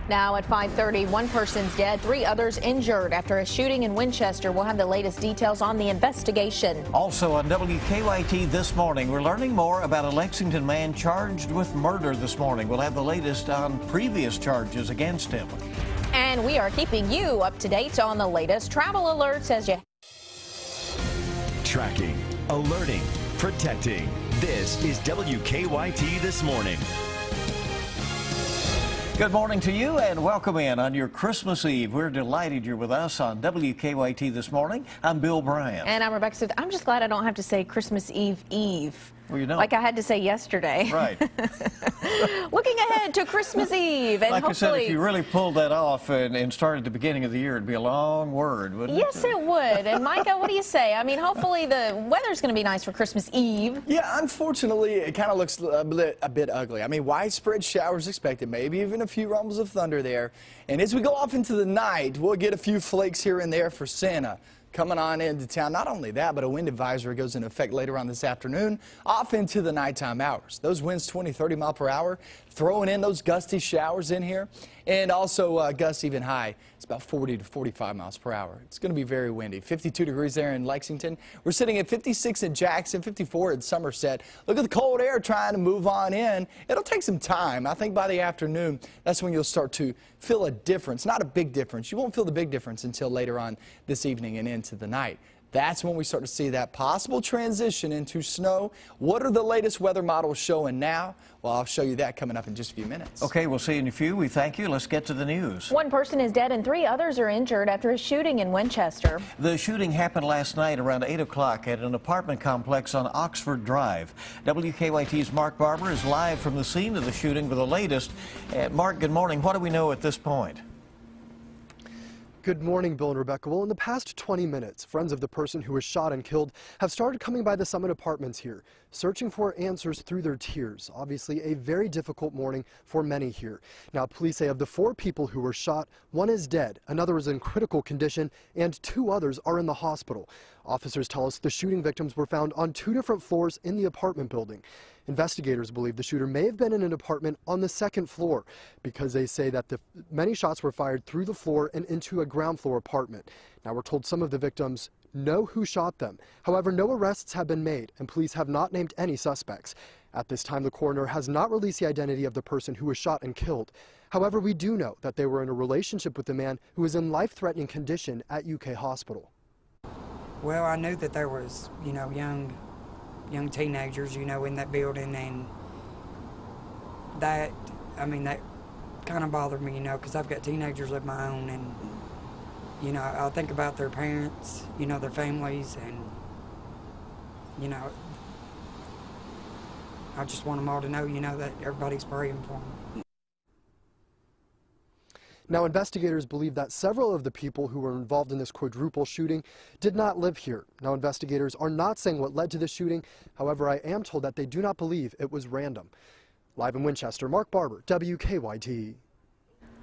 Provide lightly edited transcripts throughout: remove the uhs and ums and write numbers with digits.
Now at 5:30, one person's dead, 3 others injured after a shooting in Winchester. We'll have the latest details on the investigation. Also on WKYT this morning, we're learning more about a Lexington man charged with murder this morning. We'll have the latest on previous charges against him. And we are keeping you up to date on the latest travel alerts as you... Tracking, alerting, protecting. This is WKYT This Morning. Good morning to you and welcome in on your Christmas Eve. We're delighted you're with us on WKYT This Morning. I'm Bill Bryant. And I'm Rebecca Smith. I'm just glad I don't have to say Christmas Eve Eve. Well, you know. Like I had to say yesterday. Right. Looking ahead to Christmas Eve. And like hopefully, I said, if you really pulled that off and started at the beginning of the year, it'd be a long word, wouldn't it? Yes, it would. And Micah, what do you say? I mean, hopefully the weather's going to be nice for Christmas Eve. Yeah, unfortunately, it kind of looks a bit ugly. I mean, widespread showers expected, maybe even a few rumbles of thunder there. And as we go off into the night, we'll get a few flakes here and there for Santa coming on into town. Not only that, but a wind advisory goes into effect later on this afternoon, off into the nighttime hours. Those winds 20, 30 miles per hour, throwing in those gusty showers in here, and also gusts even high. It's about 40 to 45 miles per hour. It's going to be very windy. 52 degrees there in Lexington. We're sitting at 56 in Jackson, 54 in Somerset. Look at the cold air trying to move on in. It'll take some time. I think by the afternoon, that's when you'll start to feel a difference. Not a big difference. You won't feel the big difference until later on this evening and into the night. That's when we start to see that possible transition into snow. What are the latest weather models showing now? Well, I'll show you that coming up in just a few minutes. Okay, we'll see you in a few. We thank you. Let's get to the news. One person is dead and 3 others are injured after a shooting in Winchester. The shooting happened last night around 8 o'clock at an apartment complex on Oxford Drive. WKYT's Mark Barber is live from the scene of the shooting with the latest. Mark, good morning. What do we know at this point? Good morning, Bill and Rebecca. Well, in the past 20 minutes, friends of the person who was shot and killed have started coming by the Summit Apartments here, searching for answers through their tears. Obviously, a very difficult morning for many here. Now, police say of the 4 people who were shot, 1 is dead, another is in critical condition, and 2 others are in the hospital. Officers tell us the shooting victims were found on 2 different floors in the apartment building. Investigators believe the shooter may have been in an apartment on the 2nd floor because they say that many shots were fired through the floor and into a ground floor apartment. Now, we're told some of the victims know who shot them. However, no arrests have been made and police have not named any suspects. At this time, the coroner has not released the identity of the person who was shot and killed. However, we do know that they were in a relationship with the man who is in life-threatening condition at UK Hospital. Well, I knew that there was, young teenagers, in that building, and that kind of bothered me, because I've got teenagers of my own, and, I think about their parents, their families, and, I just want them all to know, that everybody's praying for them. Now, investigators believe that several of the people who were involved in this quadruple shooting did not live here. Now, investigators are not saying what led to the shooting. However, I am told that they do not believe it was random. Live in Winchester, Mark Barber, WKYT.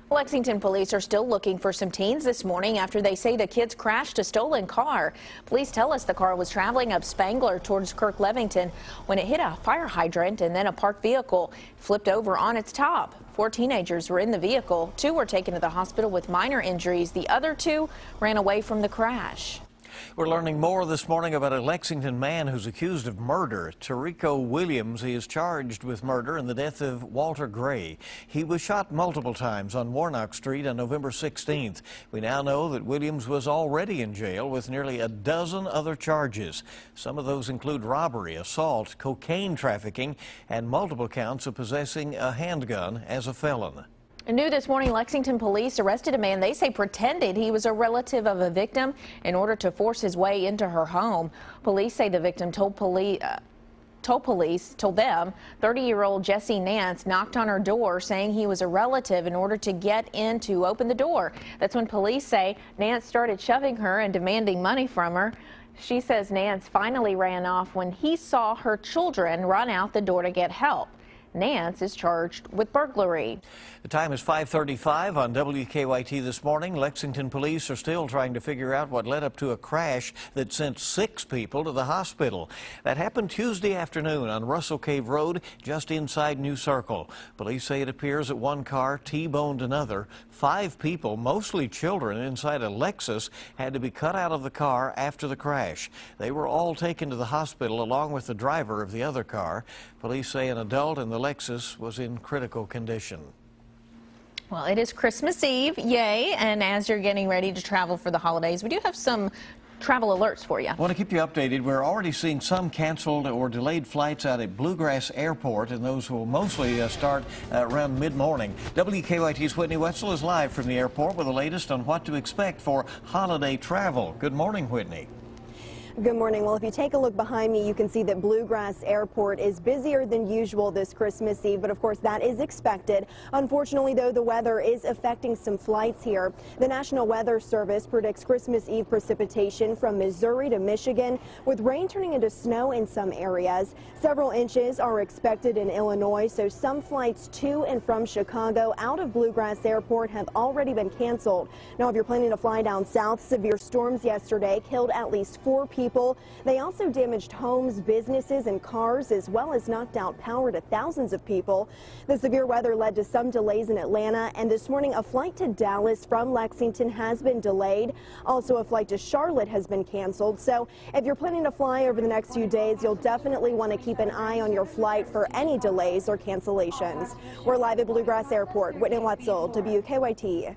Lexington police are still looking for some teens this morning after they say the kids crashed a stolen car. Police tell us the car was traveling up Spangler towards Kirk Levington when it hit a fire hydrant and then a parked vehicle flipped over on its top. 4 teenagers were in the vehicle. 2 were taken to the hospital with minor injuries. The other 2 ran away from the crash. We're learning more this morning about a Lexington man who's accused of murder. Tarico Williams, he is charged with murder in the death of Walter Gray. He was shot multiple times on Warnock Street on November 16th. We now know that Williams was already in jail with nearly a dozen other charges. Some of those include robbery, assault, cocaine trafficking, and multiple counts of possessing a handgun as a felon. New this morning, Lexington police arrested a man they say pretended he was a relative of a victim in order to force his way into her home. Police say the victim told them 30-year-old Jesse Nance knocked on her door saying he was a relative in order to get in to open the door. That's when police say Nance started shoving her and demanding money from her. She says Nance finally ran off when he saw her children run out the door to get help. Nance is charged with burglary. The time is 5:35 on WKYT this morning. Lexington police are still trying to figure out what led up to a crash that sent 6 people to the hospital. That happened Tuesday afternoon on Russell Cave Road, just inside New Circle. Police say it appears that one car T-boned another. 5 people, mostly children, inside a Lexus had to be cut out of the car after the crash. They were all taken to the hospital along with the driver of the other car. Police say an adult in the Lexus was in critical condition. Well, it is Christmas Eve, yay, and as you're getting ready to travel for the holidays, we do have some travel alerts for you. I want to keep you updated. We're already seeing some canceled or delayed flights out at Bluegrass Airport, and those will mostly start around mid-morning. WKYT's Whitney Wetzel is live from the airport with the latest on what to expect for holiday travel. Good morning, Whitney. Good morning. Well, if you take a look behind me, you can see that Bluegrass Airport is busier than usual this Christmas Eve, but of course that is expected. Unfortunately, though, the weather is affecting some flights here. The National Weather Service predicts Christmas Eve precipitation from Missouri to Michigan, with rain turning into snow in some areas. Several inches are expected in Illinois, so some flights to and from Chicago out of Bluegrass Airport have already been canceled. Now, if you're planning to fly down south, severe storms yesterday killed at least 4 people. They also damaged homes, businesses, and cars, as well as knocked out power to thousands of people. The severe weather led to some delays in Atlanta, and this morning a flight to Dallas from Lexington has been delayed. Also, a flight to Charlotte has been canceled. So if you're planning to fly over the next few days, you'll definitely want to keep an eye on your flight for any delays or cancellations. We're live at Bluegrass Airport. Whitney Wetzel, WKYT.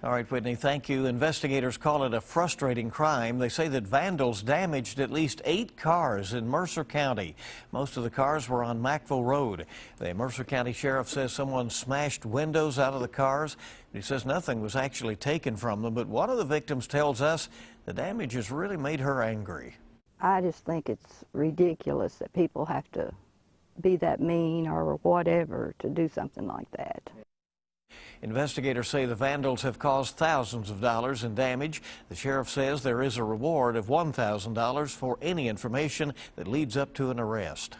All right, Whitney, thank you. Investigators call it a frustrating crime. They say that vandals damaged at least 8 cars in Mercer County. Most of the cars were on Mackville Road. The Mercer County Sheriff says someone smashed windows out of the cars. He says nothing was actually taken from them, but one of the victims tells us the damage has really made her angry. I just think it's ridiculous that people have to be that mean or whatever to do something like that. Investigators say the vandals have caused thousands of dollars in damage. The sheriff says there is a reward of $1,000 for any information that leads up to an arrest.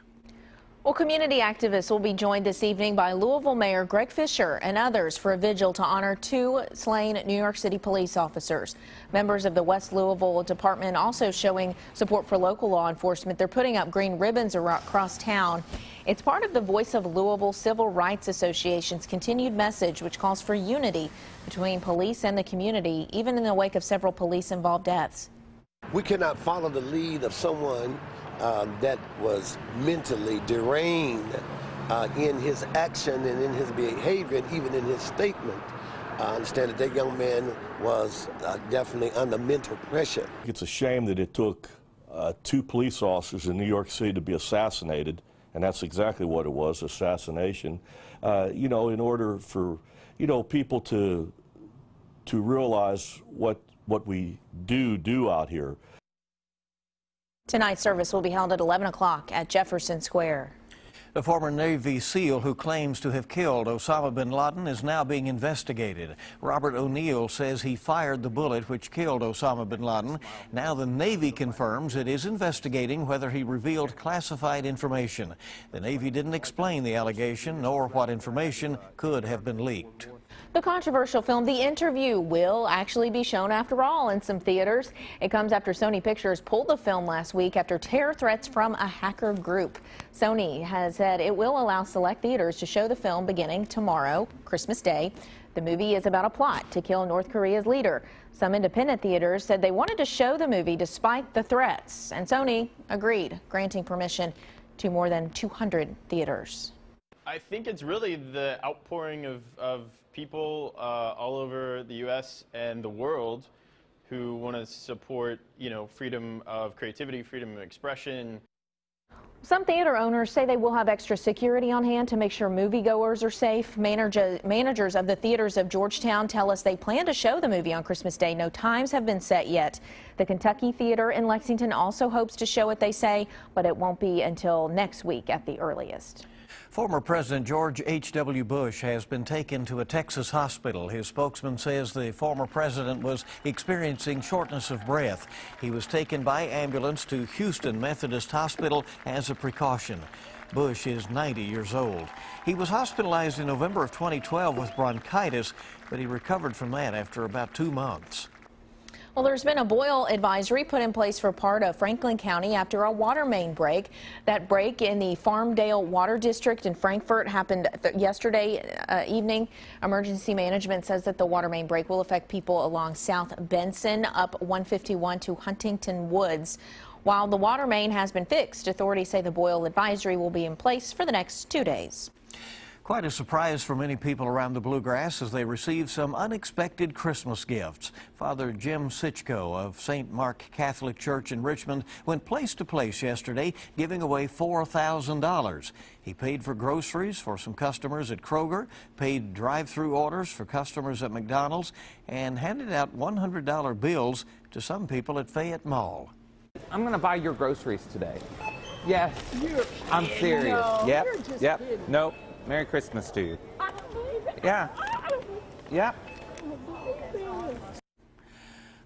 Well, community activists will be joined this evening by Louisville Mayor Greg Fisher and others for a vigil to honor 2 slain New York City police officers. Members of the West Louisville Department also showing support for local law enforcement. They're putting up green ribbons across town. It's part of the Voice of Louisville Civil Rights Association's continued message, which calls for unity between police and the community, even in the wake of several police-involved deaths. We cannot follow the lead of someone that was mentally deranged in his action and in his behavior, and even in his statement. I understand that that young man was definitely under mental pressure. It's a shame that it took 2 police officers in New York City to be assassinated, and that's exactly what it was, assassination. You know, in order for, you know, people to realize what we do out here. Tonight's service will be held at 11 o'clock at Jefferson Square. The former Navy SEAL who claims to have killed Osama bin Laden is now being investigated. Robert O'Neill says he fired the bullet which killed Osama bin Laden. Now the Navy confirms it is investigating whether he revealed classified information. The Navy didn't explain the allegation nor what information could have been leaked. The controversial film The Interview will actually be shown after all in some theaters. It comes after Sony Pictures pulled the film last week after terror threats from a hacker group. Sony has said it will allow select theaters to show the film beginning tomorrow, Christmas Day. The movie is about a plot to kill North Korea's leader. Some independent theaters said they wanted to show the movie despite the threats, and Sony agreed, granting permission to more than 200 theaters. I think it's really the outpouring of people all over the U.S. and the world who want to support, you know, freedom of creativity, freedom of expression. Some theater owners say they will have extra security on hand to make sure moviegoers are safe. Managers of the theaters of Georgetown tell us they plan to show the movie on Christmas Day. No times have been set yet. The Kentucky Theater in Lexington also hopes to show it, they say, but it won't be until next week at the earliest. Former President George H.W. Bush has been taken to a Texas hospital. His spokesman says the former president was experiencing shortness of breath. He was taken by ambulance to Houston Methodist Hospital as a precaution. Bush is 90 years old. He was hospitalized in November of 2012 with bronchitis, but he recovered from that after about 2 months. Well, there's been a boil advisory put in place for part of Franklin County after a water main break. That break in the Farmdale Water District in Frankfort happened yesterday evening. Emergency management says that the water main break will affect people along South Benson up 151 to Huntington Woods. While the water main has been fixed, authorities say the boil advisory will be in place for the next 2 days. Quite a surprise for many people around the Bluegrass as they received some unexpected Christmas gifts. Father Jim Sitchko of St. Mark Catholic Church in Richmond went place to place yesterday giving away $4,000. He paid for groceries for some customers at Kroger, paid drive-through orders for customers at McDonald's, and handed out $100 bills to some people at Fayette Mall. I'm going to buy your groceries today. Yes, I'm serious. No, yep, you're just yep, kidding. nope. Merry Christmas to you. I don't believe it. Yeah. Yep.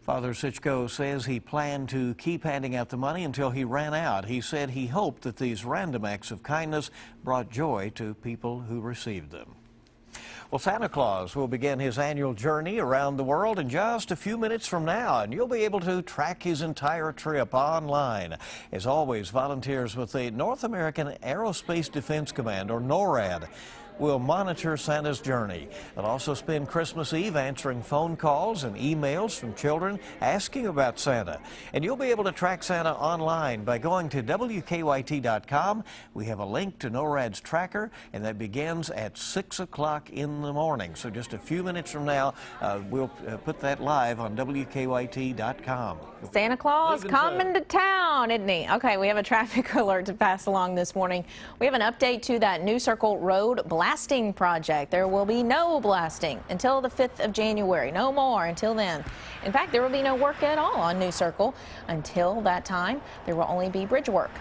Father Sitchko says he planned to keep handing out the money until he ran out. He said he hoped that these random acts of kindness brought joy to people who received them. Well, Santa Claus will begin his annual journey around the world in just a few minutes from now, and you'll be able to track his entire trip online. As always, volunteers with the North American Aerospace Defense Command, or NORAD, will monitor Santa's journey. They'll also spend Christmas Eve answering phone calls and emails from children asking about Santa. And you'll be able to track Santa online by going to WKYT.com. We have a link to NORAD's tracker, and that begins at 6 o'clock in the morning. So just a few minutes from now, we'll put that live on WKYT.com. Santa Claus coming to town, isn't he? Okay, we have a traffic alert to pass along this morning. We have an update to that New Circle Road blasting project. There will be no blasting until the 5th of January. No more until then. In fact, there will be no work at all on New Circle. Until that time, there will only be bridge work.